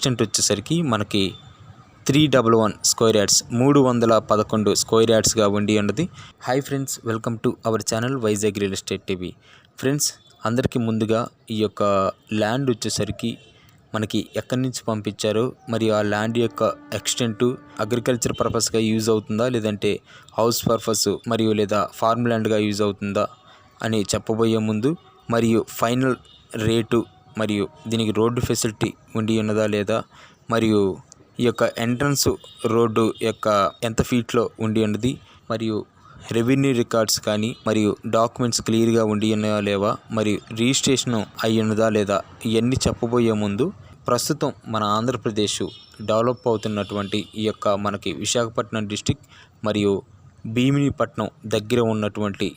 Extent వచ్చేసరికి మనకి 311 square yards 311 square యార్డ్స్గా ఉండి ఉన్నది. Hi friends, welcome to our channel Vizag real estate TV. Friends, అందరికీ ముందుగా ఈ యొక్క ల్యాండ్ వచ్చేసరికి మనకి ఎక్కడి నుంచి పంపించారో, మరియు ఆ ల్యాండ్ యొక్క ఎక్స్టెంటు అగ్రికల్చర్ పర్పస్గా యూజ్ అవుతుందా, లేదంటే హౌస్ పర్పస్ మరియు లేదా ఫార్మ్ ల్యాండ్గా యూజ్ అవుతుందా అని చెప్పబోయే ముందు, మరియు ఫైనల్ రేటు, మరియు దీనికి రోడ్డు ఫెసిలిటీ ఉండి ఉన్నదా లేదా, మరియు ఈ యొక్క ఎంట్రన్స్ రోడ్డు యొక్క ఎంత ఫీట్లో ఉండి ఉన్నది, మరియు రెవెన్యూ రికార్డ్స్ కానీ మరియు డాక్యుమెంట్స్ క్లియర్గా ఉండి ఉన్నాయా లేవా, మరియు రిజిస్ట్రేషన్ అయ్యి ఉన్నదా లేదా, ఇవన్నీ చెప్పబోయే ముందు ప్రస్తుతం మన ఆంధ్రప్రదేశ్ డెవలప్ అవుతున్నటువంటి ఈ యొక్క మనకి విశాఖపట్నం డిస్టిక్ మరియు భీమినిపట్నం దగ్గర ఉన్నటువంటి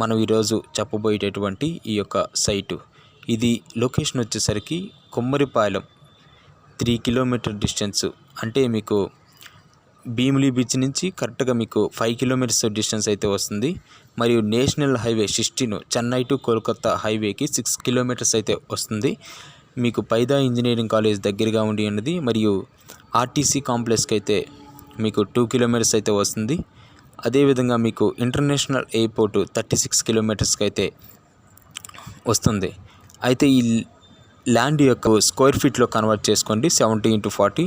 మనం ఈరోజు చెప్పబోయేటటువంటి ఈ యొక్క సైటు, ఇది లొకేషన్ వచ్చేసరికి కొమ్మరిపాలెం 3 కిలోమీటర్ డిస్టెన్స్. అంటే మీకు భీమిలి బీచ్ నుంచి కరెక్ట్గా మీకు 5 కిలోమీటర్స్ డిస్టెన్స్ అయితే వస్తుంది. మరియు national highway 16 Chennai to Kolkata హైవేకి 6 కిలోమీటర్స్ అయితే వస్తుంది. మీకు పైదా ఇంజనీరింగ్ కాలేజ్ దగ్గరగా ఉండి ఉన్నది. మరియు ఆర్టీసీ కాంప్లెక్స్కి అయితే మీకు 2 కిలోమీటర్స్ అయితే వస్తుంది. అదేవిధంగా మీకు ఇంటర్నేషనల్ ఎయిర్పోర్టు 36 కిలోమీటర్స్కి అయితే వస్తుంది. అయితే ఈ ల్యాండ్ యొక్క స్క్వేర్ ఫీట్లో కన్వర్ట్ చేసుకోండి. 70 × 40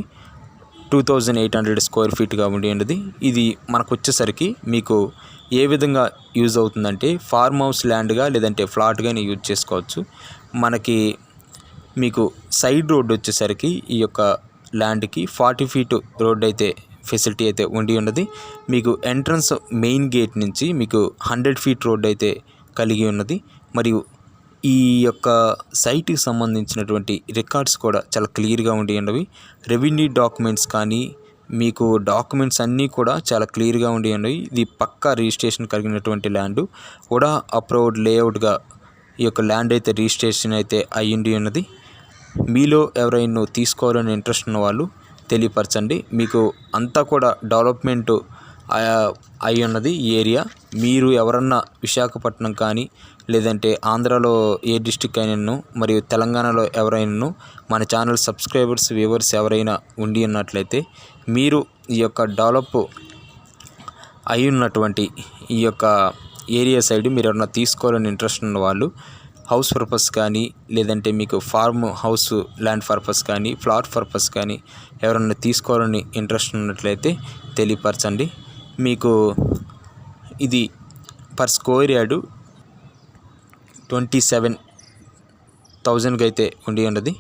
2800 స్క్వేర్ ఫీట్గా ఉండి ఉన్నది. ఇది మనకు వచ్చేసరికి మీకు ఏ విధంగా యూజ్ అవుతుందంటే ఫార్మ్ హౌస్ ల్యాండ్గా లేదంటే ఫ్లాట్గానే యూజ్ చేసుకోవచ్చు. మనకి మీకు సైడ్ రోడ్ వచ్చేసరికి ఈ యొక్క ల్యాండ్కి 40 ఫీట్ రోడ్ అయితే ఫెసిలిటీ అయితే ఉండి ఉన్నది. మీకు ఎంట్రన్స్ మెయిన్ గేట్ నుంచి మీకు 100 ఫీట్ రోడ్ అయితే కలిగి ఉన్నది. మరియు ఈ యొక్క సైట్కి సంబంధించినటువంటి రికార్డ్స్ కూడా చాలా క్లియర్గా ఉండి ఉన్నవి. రెవెన్యూ డాక్యుమెంట్స్ కానీ మీకు డాక్యుమెంట్స్ అన్నీ కూడా చాలా క్లియర్గా ఉండి ఉన్నవి. ఇది పక్కా రిజిస్ట్రేషన్ కలిగినటువంటి ల్యాండ్. కూడా అప్రూవ్డ్ లేఅవుట్గా ఈ యొక్క ల్యాండ్ అయితే రిజిస్ట్రేషన్ అయితే అయ్యిండి ఉన్నది. మీలో ఎవరైనా తీసుకోవాలని ఇంట్రెస్ట్ ఉన్న వాళ్ళు తెలియపరచండి. మీకు అంతా కూడా డెవలప్మెంట్ అయి ఉన్నది ఈ ఏరియా. మీరు ఎవరన్నా విశాఖపట్నం కానీ లేదంటే ఆంధ్రాలో ఏ డిస్టిక్ అయినను మరియు తెలంగాణలో ఎవరైనా మన ఛానల్ సబ్స్క్రైబర్స్ వ్యూవర్స్ ఎవరైనా ఉండి ఉన్నట్లయితే మీరు ఈ యొక్క డెవలప్ అయి ఉన్నటువంటి ఈ యొక్క ఏరియా సైడ్ మీరు ఎవరైనా తీసుకోవాలని ఇంట్రెస్ట్ ఉన్న వాళ్ళు హౌస్ పర్పస్ కానీ లేదంటే మీకు ఫార్మ్ హౌస్ ల్యాండ్ పర్పస్ కానీ ఫ్లాట్ పర్పస్ కానీ ఎవరైనా తీసుకోవాలని ఇంట్రెస్ట్ ఉన్నట్లయితే తెలియపరచండి. మీకు ఇది పర్ స్క్వేర్ యార్డు 27,000కి అయితే ఉండి ఉన్నది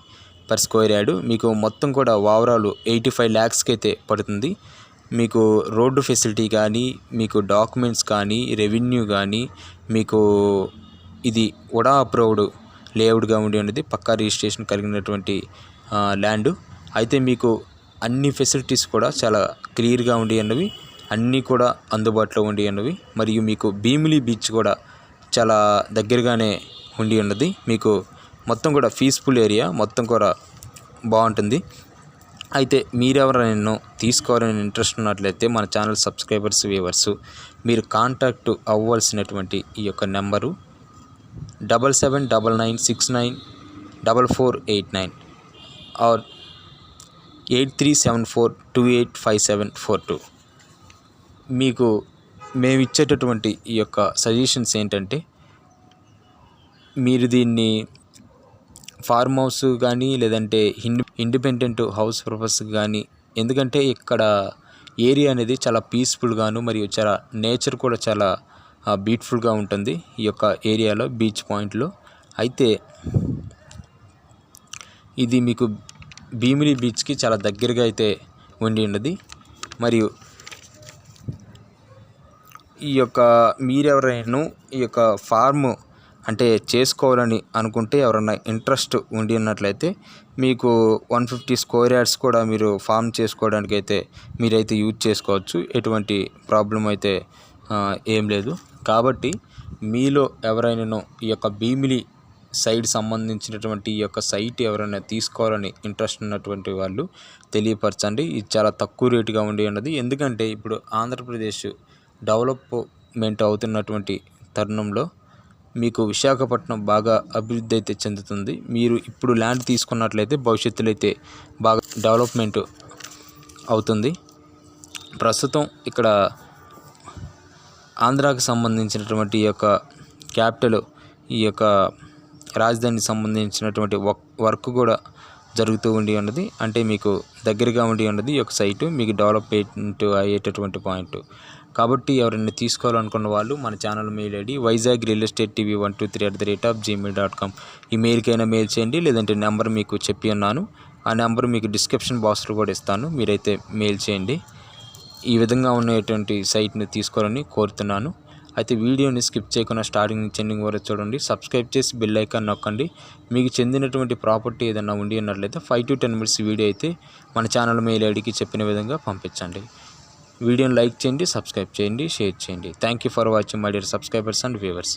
పర్ స్క్వేర్ యార్డు. మీకు మొత్తం కూడా ఓవరాల్ 85 lakhsకి అయితే పడుతుంది. మీకు రోడ్డు ఫెసిలిటీ కానీ మీకు డాక్యుమెంట్స్ కానీ రెవెన్యూ కానీ మీకు ఇది కూడా అప్రూవ్డ్ లేఅవుట్గా ఉండి ఉన్నది. పక్కా రిజిస్ట్రేషన్ కలిగినటువంటి ల్యాండ్. అయితే మీకు అన్ని ఫెసిలిటీస్ కూడా చాలా క్లియర్గా ఉండి ఉన్నవి, అన్నీ కూడా అందుబాటులో ఉండి ఉన్నవి. మరియు మీకు భీమిలి బీచ్ కూడా చాలా దగ్గరగానే ఉండి ఉన్నది. మీకు మొత్తం కూడా పీస్ఫుల్ ఏరియా, మొత్తం కూడా బాగుంటుంది. అయితే మీరెవరైనా తీసుకోవాలని ఇంట్రెస్ట్ ఉన్నట్లయితే మన ఛానల్ సబ్స్క్రైబర్స్ వ్యూవర్స్ మీరు కాంటాక్ట్ అవ్వాల్సినటువంటి ఈ యొక్క నెంబరు 7799694489 ఆర్ 8374285742. మీకు మేము ఇచ్చేటటువంటి ఈ యొక్క సజెషన్స్ ఏంటంటే మీరు దీన్ని ఫార్మ్ హౌస్ కానీ లేదంటే ఇండిపెండెంట్ హౌస్ పర్పస్ కానీ, ఎందుకంటే ఇక్కడ ఏరియా అనేది చాలా పీస్ఫుల్గాను మరియు చాలా నేచర్ కూడా చాలా బ్యూటిఫుల్గా ఉంటుంది ఈ యొక్క ఏరియాలో బీచ్ పాయింట్లో. అయితే ఇది మీకు భీమిలి బీచ్కి చాలా దగ్గరగా అయితే ఉండి ఉన్నది. మరియు ఈ యొక్క మీరెవరైనా ఈ యొక్క ఫార్మ్ అంటే చేసుకోవాలని అనుకుంటే ఎవరైనా ఇంట్రెస్ట్ ఉండి ఉన్నట్లయితే మీకు 150 స్క్వేర్ యార్డ్స్ కూడా మీరు ఫార్మ్ చేసుకోవడానికి అయితే మీరైతే యూజ్ చేసుకోవచ్చు. ఎటువంటి ప్రాబ్లం అయితే ఏం లేదు. కాబట్టి మీలో ఎవరైనా ఈ యొక్క భీమిలి సైడ్ సంబంధించినటువంటి ఈ యొక్క సైట్ ఎవరైనా తీసుకోవాలని ఇంట్రెస్ట్ ఉన్నటువంటి వాళ్ళు తెలియపరచండి. ఇది చాలా తక్కువ రేటుగా ఉండి ఉన్నది. ఎందుకంటే ఇప్పుడు ఆంధ్రప్రదేశ్ డెవలప్మెంట్ అవుతున్నటువంటి తరుణంలో మీకు విశాఖపట్నం బాగా అభివృద్ధి అయితే చెందుతుంది. మీరు ఇప్పుడు ల్యాండ్ తీసుకున్నట్లయితే భవిష్యత్తులో అయితే బాగా డెవలప్మెంట్ అవుతుంది. ప్రస్తుతం ఇక్కడ ఆంధ్రాకి సంబంధించినటువంటి ఈ యొక్క క్యాపిటల్, ఈ యొక్క రాజధానికి సంబంధించినటువంటి వర్క్ కూడా జరుగుతూ ఉండి ఉన్నది. అంటే మీకు దగ్గరగా ఉండి ఉన్నది ఈ యొక్క సైటు, మీకు డెవలప్మెంట్ అయ్యేటటువంటి పాయింట్. కాబట్టి ఎవరైనా తీసుకోవాలనుకున్న వాళ్ళు మన channel mail ID Vizag real estate TV 123@gmail.com ఈ మెయిల్కైనా మెయిల్ చేయండి. లేదంటే నెంబర్ మీకు చెప్పి ఉన్నాను, ఆ నెంబర్ మీకు డిస్క్రిప్షన్ బాక్స్లో కూడా ఇస్తాను, మీరైతే మెయిల్ చేయండి. ఈ విధంగా ఉన్నటువంటి సైట్ని తీసుకోవాలని కోరుతున్నాను. అయితే వీడియోని స్కిప్ చేయకుండా స్టార్టింగ్ నుంచి ఎండింగ్ వరకు చూడండి. సబ్స్క్రైబ్ చేసి బెల్ ఐకాన్ నొక్కండి. మీకు చెందినటువంటి ప్రాపర్టీ ఏదైనా ఉండి ఉన్నట్లయితే 5 to 10 minutes వీడియో అయితే మన ఛానల్ మెయిల్ ఐడికి చెప్పిన విధంగా పంపించండి. వీడియోని లైక్ చేయండి, సబ్స్క్రైబ్ చేయండి, షేర్ చేయండి. Thank you for watching my dear subscribers and viewers.